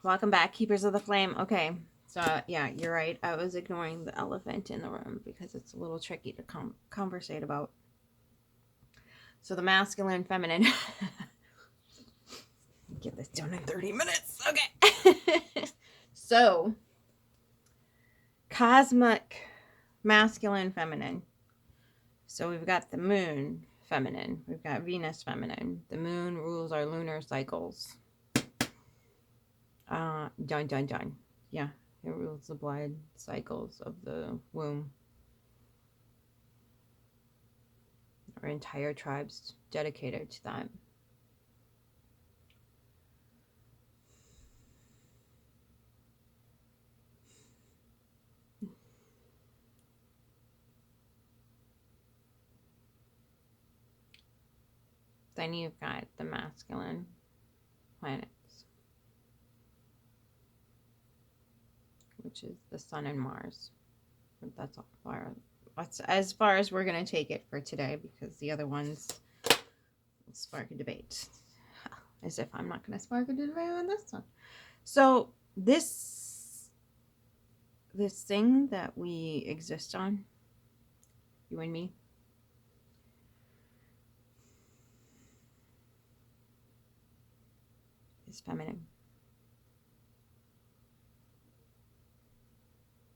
Welcome back, Keepers of the Flame. Okay, so yeah, you're right. I was ignoring the elephant in the room because it's a little tricky to conversate about. So the masculine, feminine. Get this done in 30 minutes. Okay. So, cosmic, masculine, feminine. So we've got the moon, feminine. We've got Venus, feminine. The moon rules our lunar cycles. Dun dun dun. Yeah, it rules the blood cycles of the womb. Our entire tribe's dedicated to that. Then you've got the masculine planets, which is the sun and Mars. That's all far. That's as far as we're going to take it for today, because the other ones spark a debate. As if I'm not going to spark a debate on this one. So this thing that we exist on, you and me, is feminine.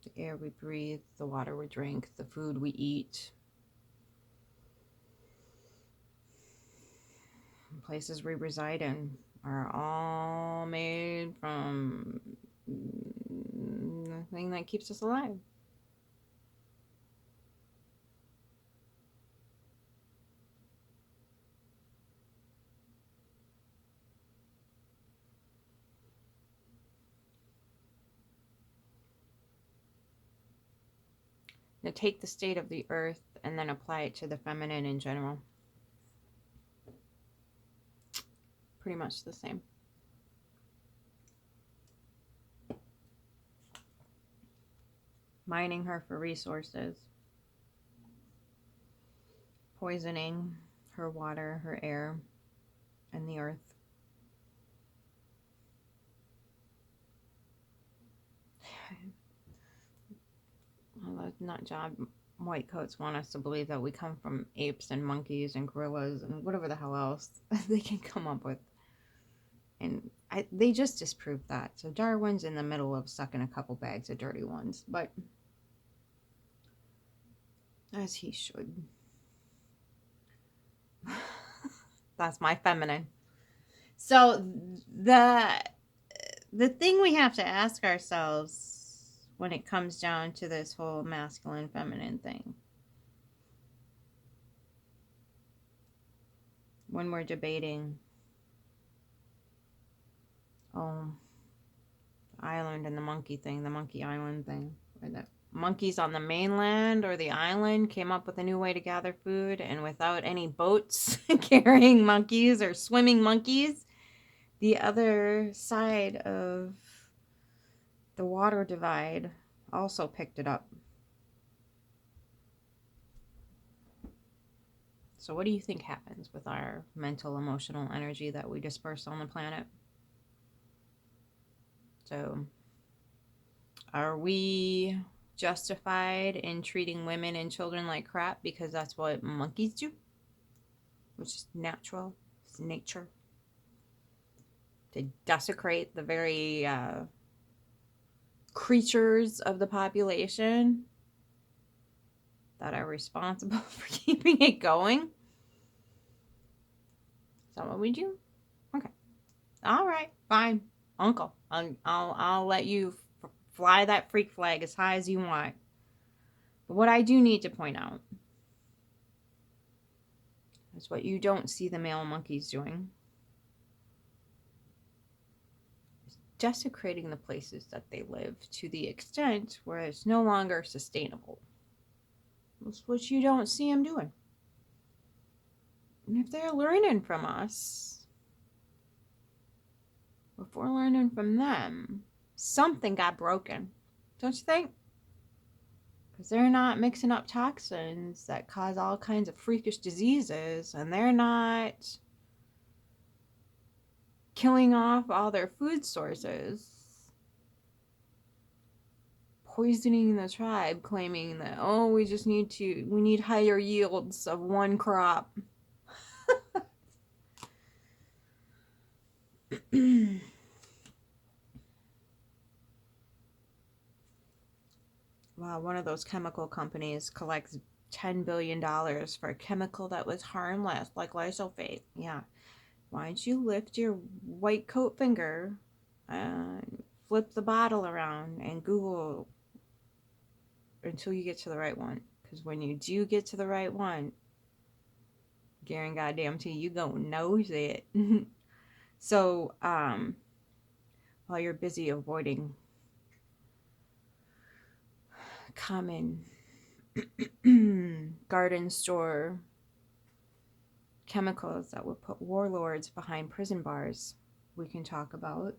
The air we breathe, the water we drink, the food we eat, the places we reside in are all made from the thing that keeps us alive. Now take the state of the earth and then apply it to the feminine in general. Pretty much the same. Mining her for resources. Poisoning her water, her air, and the earth. Well, that's not job. White coats want us to believe that we come from apes and monkeys and gorillas and whatever the hell else they can come up with. And they just disproved that. So Darwin's in the middle of sucking a couple bags of dirty ones, but as he should. That's my feminine. So the thing we have to ask ourselves when it comes down to this whole masculine feminine thing, when we're debating the island and the monkey thing, the monkey island thing, where the monkeys on the mainland or the island came up with a new way to gather food, and without any boats carrying monkeys or swimming monkeys, the other side of the water divide also picked it up. So what do you think happens with our mental, emotional energy that we disperse on the planet? So are we justified in treating women and children like crap because that's what monkeys do? Which is natural, it's nature. To desecrate the very creatures of the population that are responsible for keeping it going. Is that what we do? Okay. All right. Fine. Uncle. I'll let you fly that freak flag as high as you want. But what I do need to point out is what you don't see the male monkeys doing. Desecrating the places that they live to the extent where it's no longer sustainable. That's what you don't see them doing. And if they're learning from us, if we're learning from them, something got broken, don't you think? Because they're not mixing up toxins that cause all kinds of freakish diseases, and they're not killing off all their food sources poisoning the tribe, claiming that, oh, we need higher yields of one crop. Wow, one of those chemical companies collects $10 billion for a chemical that was harmless, like glyphosate. Yeah. Why don't you lift your white coat finger, flip the bottle around, and Google until you get to the right one? Because when you do get to the right one, guarantee goddamn to you gonna knows it. So, while you're busy avoiding common garden store chemicals that would put warlords behind prison bars, we can talk about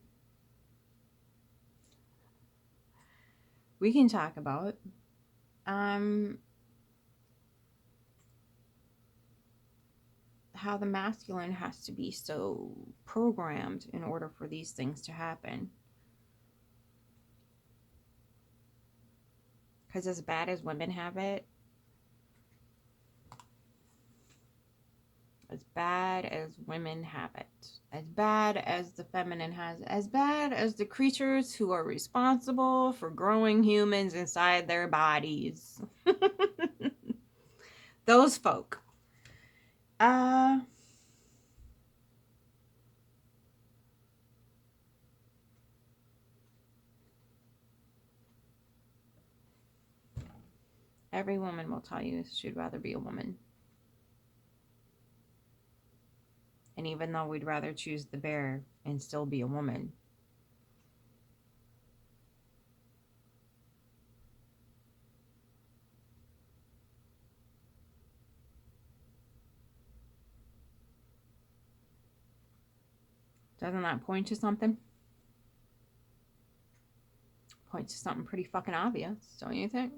how the masculine has to be so programmed in order for these things to happen. Because as bad as women have it, as bad as women have it, as bad as the feminine has, as bad as the creatures who are responsible for growing humans inside their bodies. Those folk. Every woman will tell you she'd rather be a woman. And even though we'd rather choose the bear and still be a woman, doesn't that point to something? Points to something pretty fucking obvious, don't you think?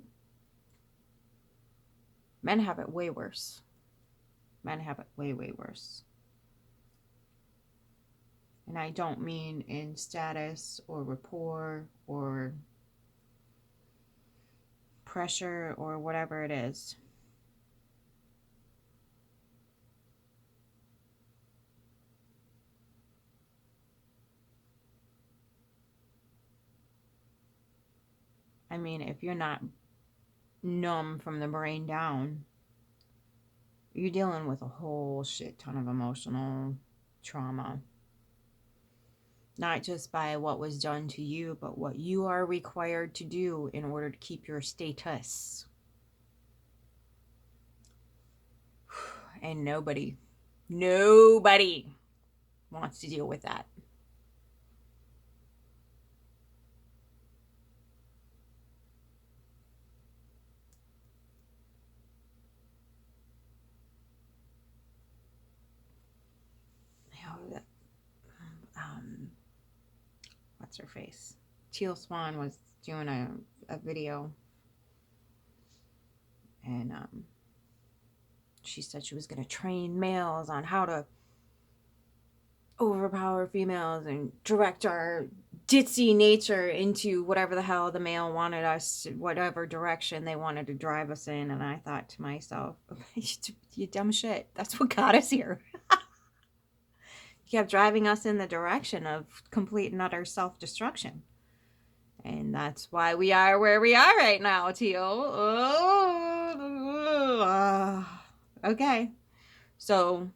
Men have it way worse. Men have it way, way worse. And I don't mean in status or rapport or pressure or whatever it is. I mean, if you're not numb from the brain down, you're dealing with a whole shit ton of emotional trauma. Not just by what was done to you, but what you are required to do in order to keep your status. And nobody wants to deal with that. What's her face? Teal Swan was doing a video, and she said she was going to train males on how to overpower females and direct our ditzy nature into whatever the hell the male wanted us, whatever direction they wanted to drive us in. And I thought to myself, you dumb shit, that's what got us here. He kept driving us in the direction of complete and utter self-destruction. And that's why we are where we are right now, Teal. Okay. So,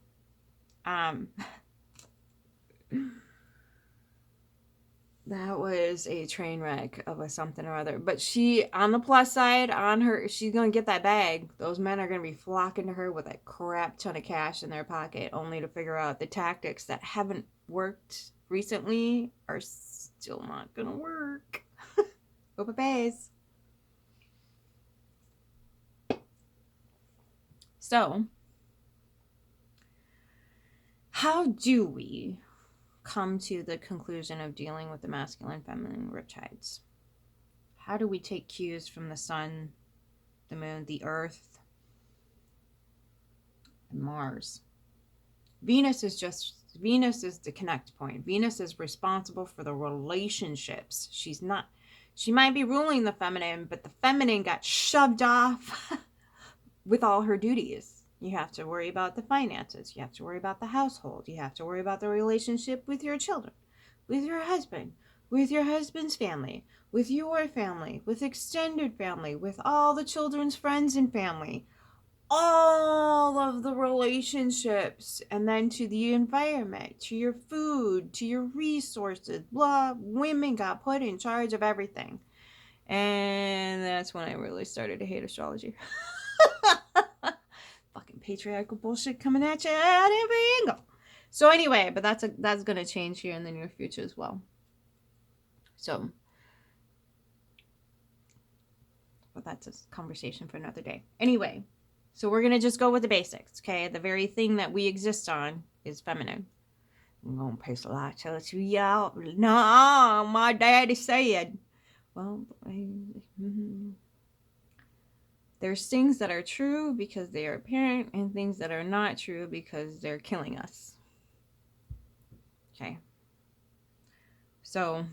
that was a train wreck of a something or other. But she, on the plus side, she's going to get that bag. Those men are going to be flocking to her with a crap ton of cash in their pocket, only to figure out the tactics that haven't worked recently are still not going to work. Hope it pays. So, how do we come to the conclusion of dealing with the masculine feminine riptides? How do we take cues from the sun, the moon, the earth, and Mars? Venus is the connect point. Venus is responsible for the relationships. She's not She might be ruling the feminine, but the feminine got shoved off with all her duties. You have to worry about the finances. You have to worry about the household. You have to worry about the relationship with your children, with your husband, with your husband's family, with your family, with extended family, with all the children's friends and family, all of the relationships, and then to the environment, to your food, to your resources, blah. Women got put in charge of everything. And that's when I really started to hate astrology. Fucking patriarchal bullshit coming at you at every angle. So anyway, but that's going to change here in the near future as well. So, but that's a conversation for another day. Anyway, so we're going to just go with the basics, okay? The very thing that we exist on is feminine. I'm going to paste a lot to it. Yeah, no, my daddy said. Well, there's things that are true because they are apparent and things that are not true because they're killing us. Okay. So,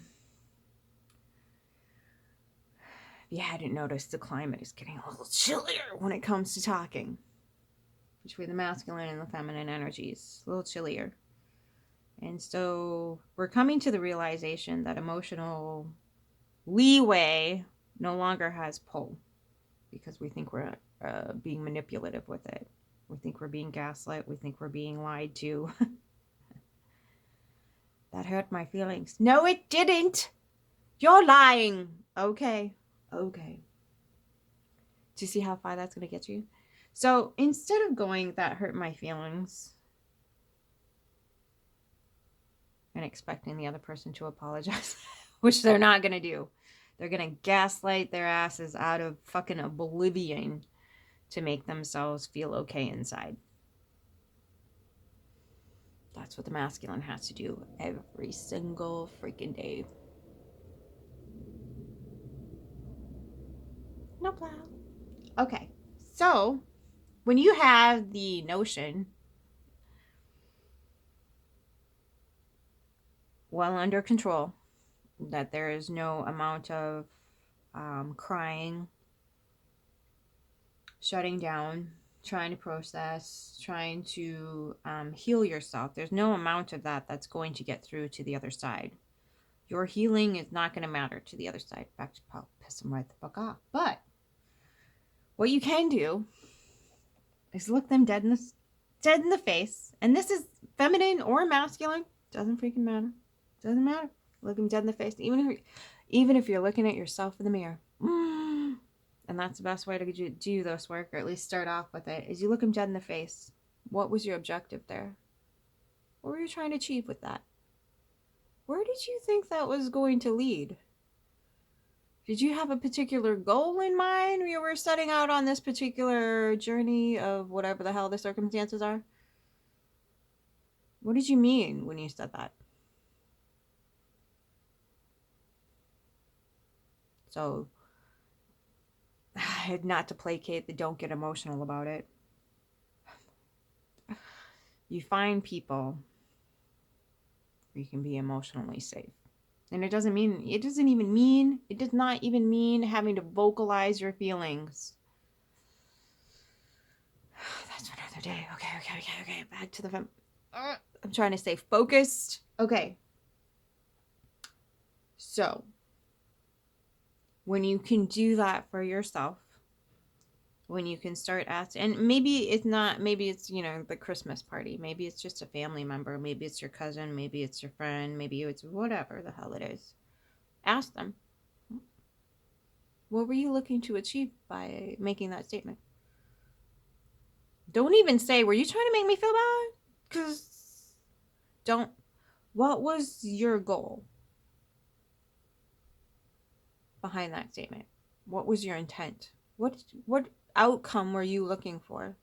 if you hadn't noticed, the climate is getting a little chillier when it comes to talking. Between the masculine and the feminine energies. A little chillier. And so, we're coming to the realization that emotional leeway no longer has pull. Because we think we're being manipulative with it. We think we're being gaslit. We think we're being lied to. That hurt my feelings. No, it didn't. You're lying. Okay. Do you see how far that's going to get you? So instead of going, that hurt my feelings, and expecting the other person to apologize, which they're not going to do. They're going to gaslight their asses out of fucking oblivion to make themselves feel okay inside. That's what the masculine has to do every single freaking day. No problem. Okay, so when you have the notion well under control that there is no amount of crying, shutting down, trying to process, trying to heal yourself, there's no amount of that that's going to get through to the other side. Your healing is not going to matter to the other side. In fact, I'll piss them right the fuck off. But what you can do is look them dead in the face. And this is feminine or masculine. Doesn't freaking matter. Doesn't matter. Look them dead in the face. Even if you're looking at yourself in the mirror. And that's the best way to do this work, or at least start off with it, is you look them dead in the face. What was your objective there? What were you trying to achieve with that? Where did you think that was going to lead? Did you have a particular goal in mind when you were setting out on this particular journey of whatever the hell the circumstances are? What did you mean when you said that? So, not to placate the don't get emotional about it. You find people where you can be emotionally safe. And it does not even mean having to vocalize your feelings. That's for another day. Okay. Back to the I'm trying to stay focused. Okay. So, when you can do that for yourself, when you can start asking, and maybe it's the Christmas party, maybe it's just a family member, maybe it's your cousin, maybe it's your friend, maybe it's whatever the hell it is. Ask them, what were you looking to achieve by making that statement? Don't even say, were you trying to make me feel bad? Because what was your goal behind that statement? What was your intent? What outcome were you looking for?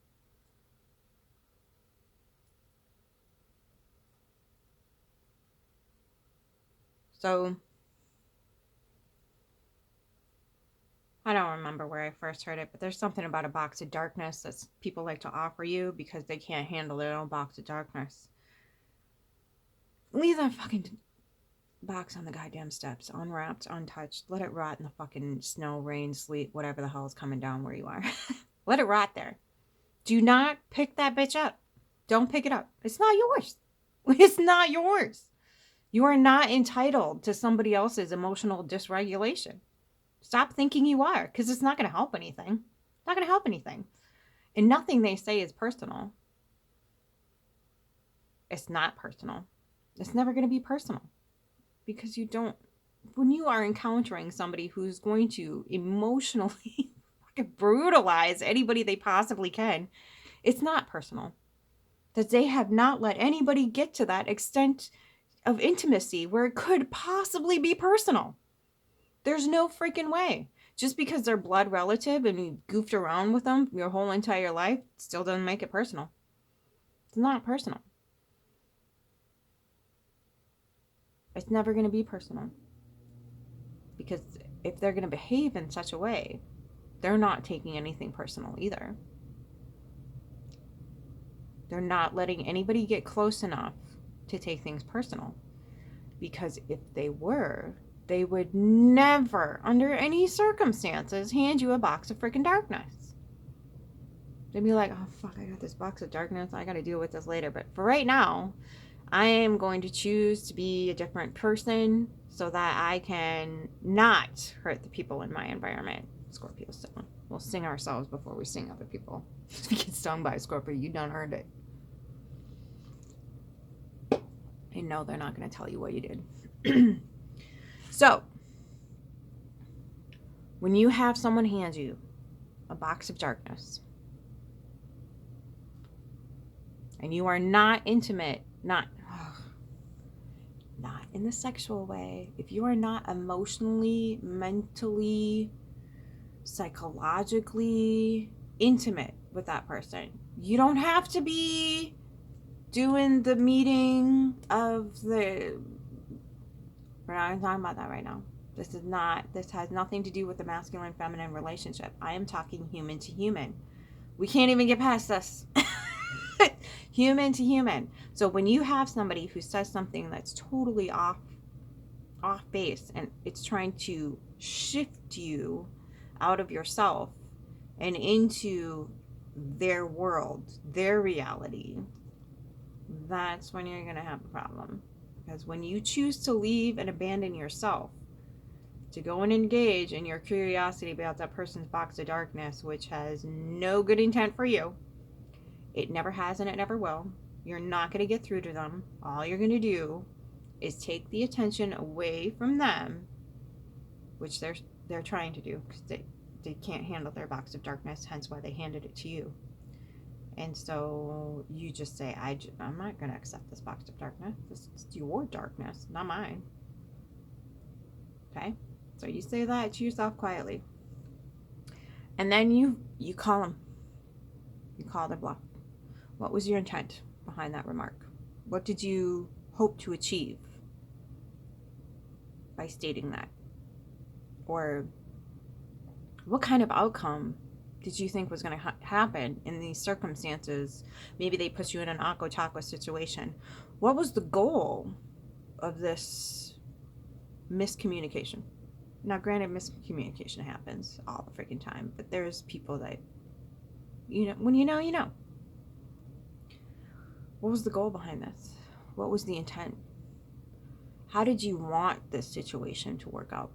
So, I don't remember where I first heard it, but there's something about a box of darkness that people like to offer you because they can't handle their own box of darkness. Leave that fucking box on the goddamn steps, unwrapped, untouched. Let it rot in the fucking snow, rain, sleet, whatever the hell is coming down where you are. Let it rot there. Do not pick that bitch up. Don't pick it up. It's not yours. It's not yours. You are not entitled to somebody else's emotional dysregulation. Stop thinking you are, because it's not going to help anything. It's not going to help anything. And nothing they say is personal. It's not personal. It's never going to be personal. Because you don't, when you are encountering somebody who's going to emotionally brutalize anybody they possibly can, it's not personal. That they have not let anybody get to that extent of intimacy where it could possibly be personal. There's no freaking way. Just because they're blood relative and you goofed around with them your whole entire life still doesn't make it personal. It's not personal. It's never going to be personal. Because if they're going to behave in such a way, they're not taking anything personal either. They're not letting anybody get close enough to take things personal. Because if they were, they would never, under any circumstances, hand you a box of freaking darkness. They'd be like, oh fuck, I got this box of darkness, I gotta deal with this later. But for right now, I am going to choose to be a different person so that I can not hurt the people in my environment. Scorpio song. We'll sing ourselves before we sing other people. If you get stung by a Scorpio, you done earned it. And no, they're not going to tell you what you did. So, when you have someone hand you a box of darkness, and you are not intimate, not in the sexual way, if you are not emotionally, mentally, psychologically intimate with that person, you don't have to be doing the meeting of the, we're not talking about that right now. This has nothing to do with the masculine feminine relationship. I am talking human to human. We can't even get past this. Human to human. So when you have somebody who says something that's totally off base and it's trying to shift you out of yourself and into their world, their reality, that's when you're going to have a problem. Because when you choose to leave and abandon yourself to go and engage in your curiosity about that person's box of darkness, which has no good intent for you, it never has and it never will. You're not going to get through to them. All you're going to do is take the attention away from them, which they're trying to do because they can't handle their box of darkness, hence why they handed it to you. And so you just say, I'm not going to accept this box of darkness. This is your darkness, not mine. Okay? So you say that to yourself quietly. And then you call them. You call their bluff. What was your intent behind that remark? What did you hope to achieve by stating that? Or what kind of outcome did you think was going to happen in these circumstances? Maybe they put you in an aqua chakra situation. What was the goal of this miscommunication? Now, granted, miscommunication happens all the freaking time, but there's people that, when you know, you know. What was the goal behind this? What was the intent? How did you want this situation to work out?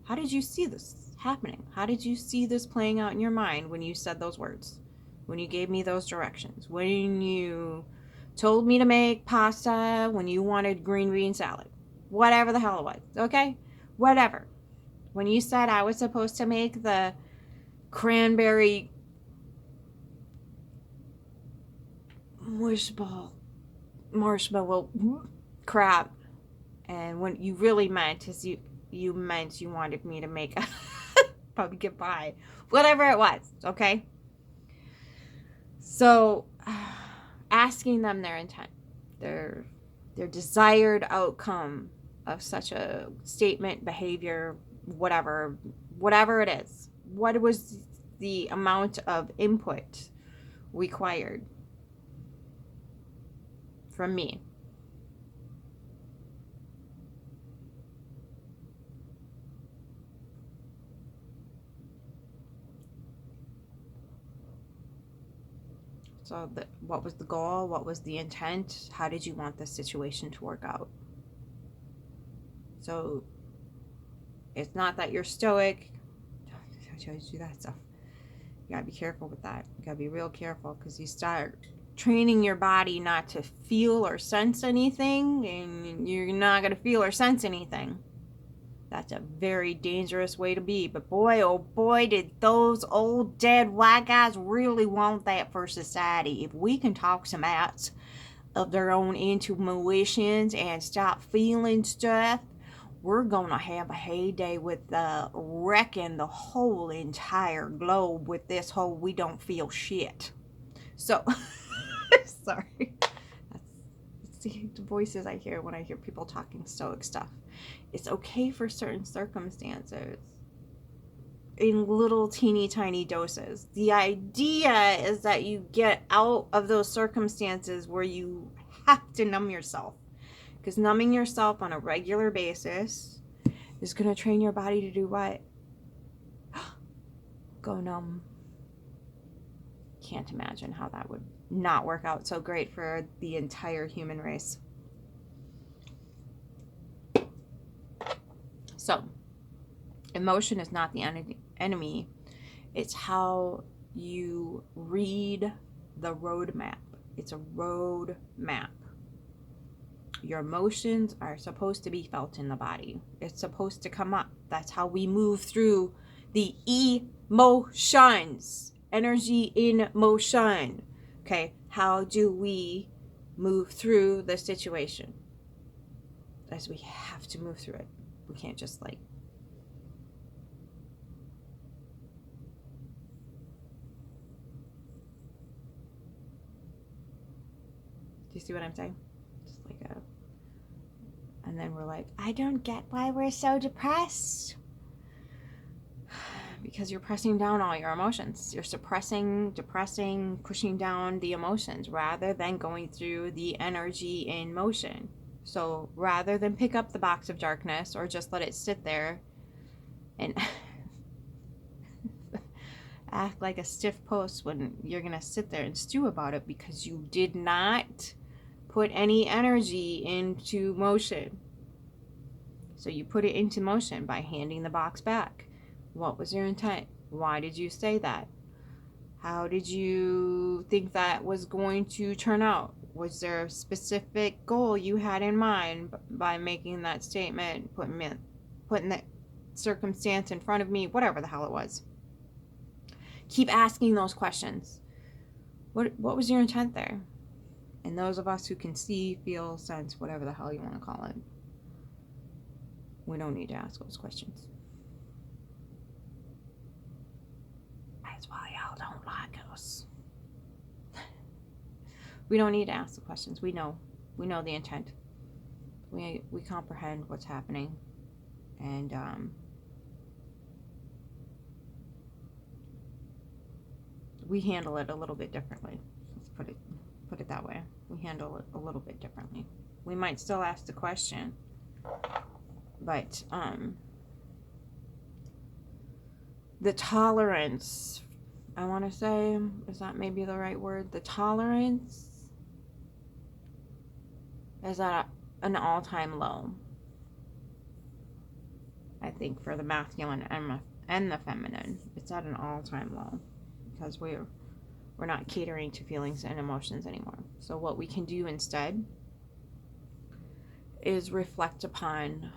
How did you see this happening? How did you see this playing out in your mind when you said those words? When you gave me those directions? When you told me to make pasta? When you wanted green bean salad? Whatever the hell it was, okay? Whatever. When you said I was supposed to make the cranberry marshmallow crap, and when you really meant is you meant you wanted me to make a pumpkin pie, whatever it was, okay? So asking them their intent, their desired outcome of such a statement, behavior, whatever it is, what was the amount of input required from me? So what was the goal? What was the intent? How did you want this situation to work out? So it's not that you're stoic. I chose do that stuff. You gotta be careful with that. You gotta be real careful, because you start training your body not to feel or sense anything, and you're not gonna feel or sense anything. That's a very dangerous way to be. But boy, oh boy, did those old dead white guys really want that for society. If we can talk some out of their own intuitions and stop feeling stuff, we're gonna have a heyday with wrecking the whole entire globe with this whole we don't feel shit. So, sorry. That's the voices I hear when I hear people talking stoic stuff. It's okay for certain circumstances in little teeny tiny doses. The idea is that you get out of those circumstances where you have to numb yourself. Because numbing yourself on a regular basis is going to train your body to do what? Go numb. Can't imagine how that would not work out so great for the entire human race. So, emotion is not the enemy. It's how you read the roadmap. It's a road map. Your emotions are supposed to be felt in the body. It's supposed to come up. That's how we move through the emotions. Energy in motion. Okay, how do we move through the situation? As we have to move through it. We can't just like... Do you see what I'm saying? Just like a... And then we're like, I don't get why we're so depressed. Because you're pressing down all your emotions. You're suppressing, depressing, pushing down the emotions rather than going through the energy in motion. So rather than pick up the box of darkness or just let it sit there and act like a stiff post when you're going to sit there and stew about it because you did not put any energy into motion. So you put it into motion by handing the box back. What was your intent? Why did you say that? How did you think that was going to turn out? Was there a specific goal you had in mind by making that statement, putting that circumstance in front of me, whatever the hell it was? Keep asking those questions. What was your intent there? And those of us who can see, feel, sense, whatever the hell you want to call it, we don't need to ask those questions. That's why y'all don't like us. We don't need to ask the questions. We know the intent. We comprehend what's happening, and we handle it a little bit differently. Let's put it that way. We handle it a little bit differently. We might still ask the question, but the tolerance, I want to say, is that maybe the right word? The tolerance is at an all-time low, I think, for the masculine and the feminine. It's at an all-time low because we're not catering to feelings and emotions anymore. So what we can do instead is reflect upon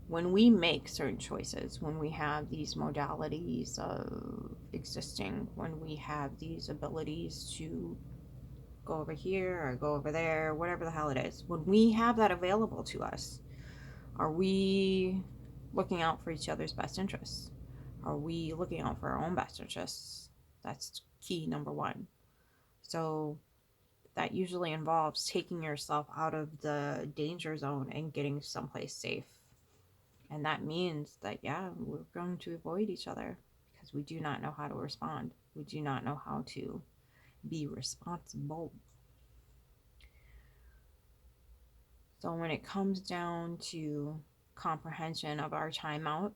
when we make certain choices, when we have these modalities of existing, when we have these abilities to go over here or go over there, whatever the hell it is, when we have that available to us, are we looking out for each other's best interests? Are we looking out for our own best interests? That's key number one. So that usually involves taking yourself out of the danger zone and getting someplace safe. And that means that, yeah, we're going to avoid each other because we do not know how to respond. We do not know how to be responsible. So when it comes down to comprehension of our timeout,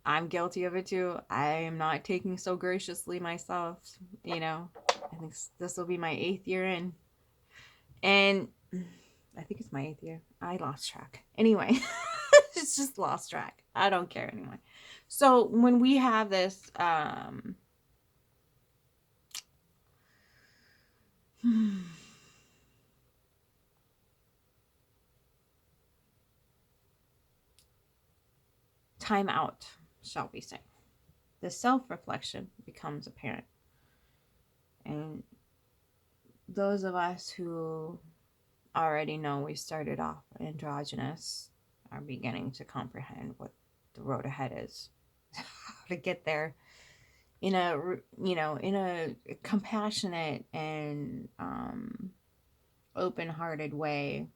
I'm guilty of it too. I am not taking so graciously myself, you know. I think this will be my 8th year in. And I think it's my 8th year. I lost track. Anyway, it's just lost track. I don't care anyway. So when we have this, time out, shall we say, the self-reflection becomes apparent. And those of us who already know we started off androgynous are beginning to comprehend what the road ahead is, how to get there in a, you know, in a compassionate and open-hearted way,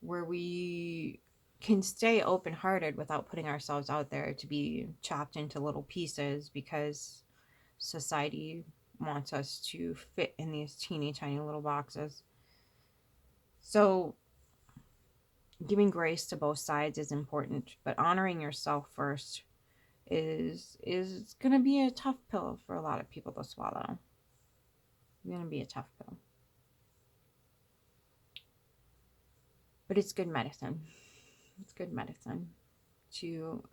where we can stay open-hearted without putting ourselves out there to be chopped into little pieces because society wants us to fit in these teeny tiny little boxes. So giving grace to both sides is important, but honoring yourself first is going to be a tough pill for a lot of people to swallow. It's going to be a tough pill. But it's good medicine. It's good medicine to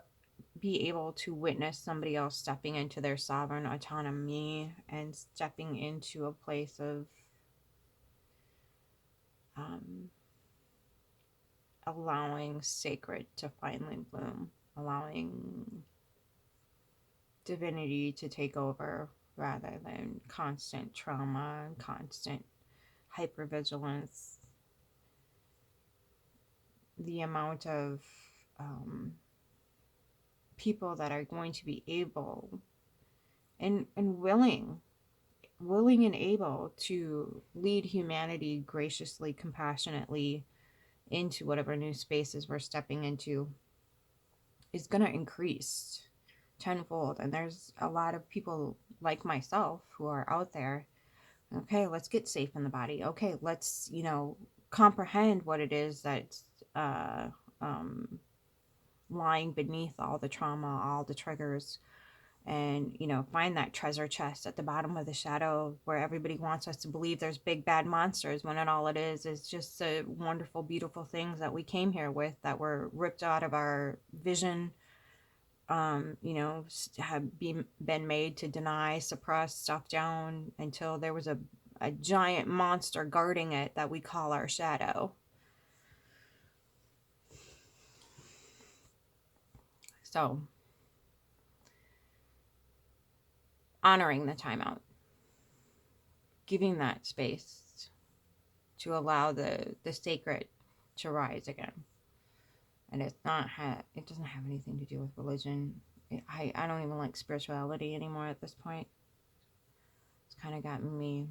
be able to witness somebody else stepping into their sovereign autonomy and stepping into a place of allowing sacred to finally bloom, allowing divinity to take over rather than constant trauma and constant hypervigilance. The amount of people that are going to be able and willing and able to lead humanity graciously, compassionately into whatever new spaces we're stepping into is going to increase tenfold. And there's a lot of people like myself who are out there. Okay, let's get safe in the body. Okay, let's, you know, comprehend what it is that's lying beneath all the trauma, all the triggers, and, you know, find that treasure chest at the bottom of the shadow where everybody wants us to believe there's big bad monsters, when all it is just the wonderful, beautiful things that we came here with that were ripped out of our vision, you know, have been made to deny, suppress, stuff down until there was a giant monster guarding it that we call our shadow. So, honoring the timeout, giving that space to allow the sacred to rise again. And it doesn't have anything to do with religion. I don't even like spirituality anymore at this point. It's kind of gotten me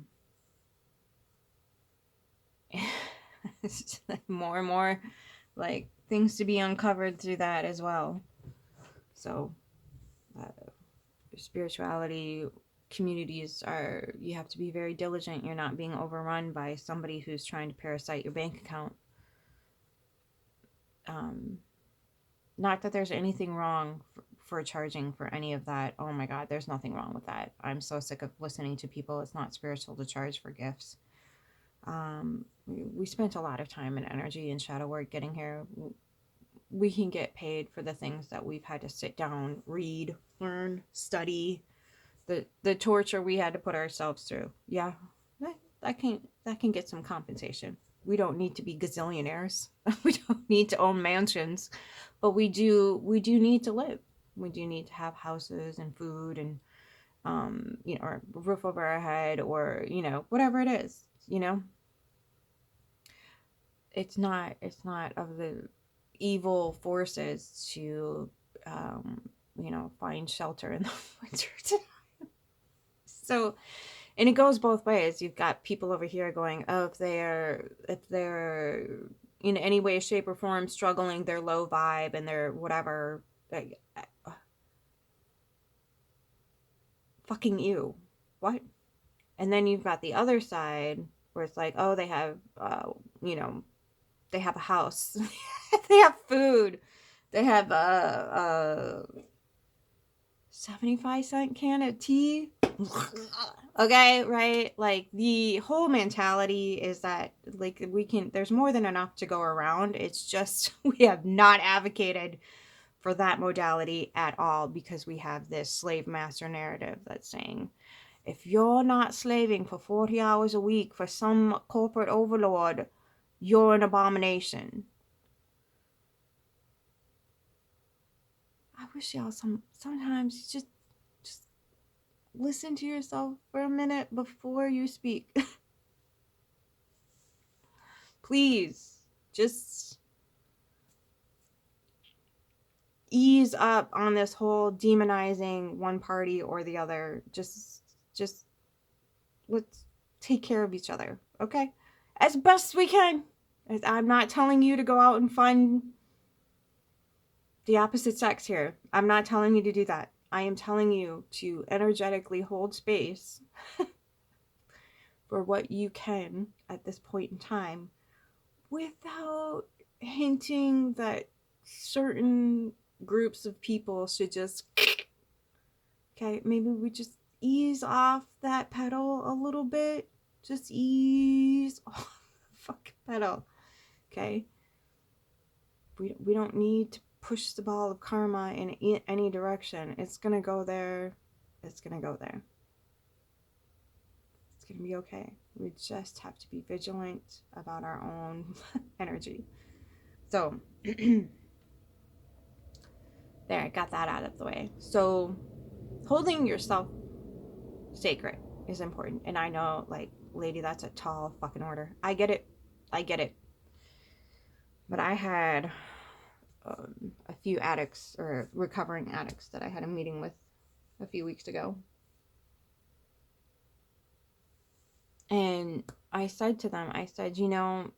more and more like things to be uncovered through that as well. So spirituality communities you have to be very diligent. You're not being overrun by somebody who's trying to parasite your bank account. Not that there's anything wrong for charging for any of that. Oh my God, there's nothing wrong with that. I'm so sick of listening to people. It's not spiritual to charge for gifts. We spent a lot of time and energy and shadow work getting here. We can get paid for the things that we've had to sit down, read, learn, study, the torture we had to put ourselves through. Yeah, that can get some compensation. We don't need to be gazillionaires. We don't need to own mansions, but we do need to live. We do need to have houses and food and you know, or a roof over our head, or, you know, whatever it is, you know. It's not of the evil forces to you know, find shelter in the winter time. So, and it goes both ways. You've got people over here going, oh, if they're in any way, shape, or form struggling, they're low vibe and they're whatever. Fucking you. What? And then you've got the other side where it's like, oh, they have, you know, they have a house, they have food, they have 75-cent can of tea. Okay, right? Like, the whole mentality is that, like, there's more than enough to go around. It's just we have not advocated for that modality at all, because we have this slave master narrative that's saying, if you're not slaving for 40 hours a week for some corporate overlord, you're an abomination. I wish y'all sometimes just listen to yourself for a minute before you speak. Please, just ease up on this whole demonizing one party or the other. Just let's take care of each other, okay? As best we can. I'm not telling you to go out and find the opposite sex here. I'm not telling you to do that. I am telling you to energetically hold space for what you can at this point in time, without hinting that certain groups of people should just, okay, maybe we just ease off that pedal a little bit. Just ease off the fucking pedal, okay? We don't need to push the ball of karma in any direction. It's gonna go there. It's gonna go there. It's gonna be okay. We just have to be vigilant about our own energy. So, there, I got that out of the way. So, holding yourself sacred is important. And I know, like, lady, that's a tall fucking order. I get it. But I had a few addicts, or recovering addicts, that I had a meeting with a few weeks ago. And I said to them, I said, you know,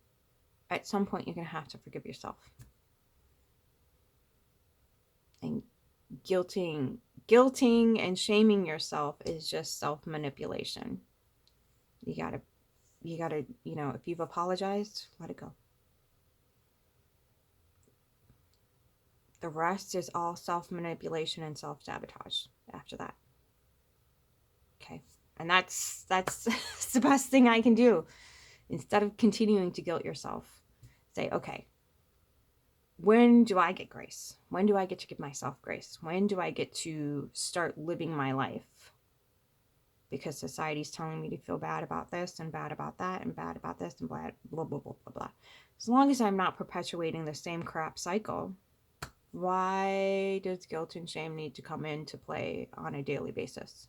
at some point you're going to have to forgive yourself. And guilting and shaming yourself is just self-manipulation. You gotta, you know, if you've apologized, let it go. The rest is all self-manipulation and self-sabotage after that. Okay? And that's the best thing I can do. Instead of continuing to guilt yourself, say, okay, when do I get grace? When do I get to give myself grace? When do I get to start living my life? Because society's telling me to feel bad about this and bad about that and bad about this and blah, blah, blah, blah, blah, blah. As long as I'm not perpetuating the same crap cycle, why does guilt and shame need to come into play on a daily basis?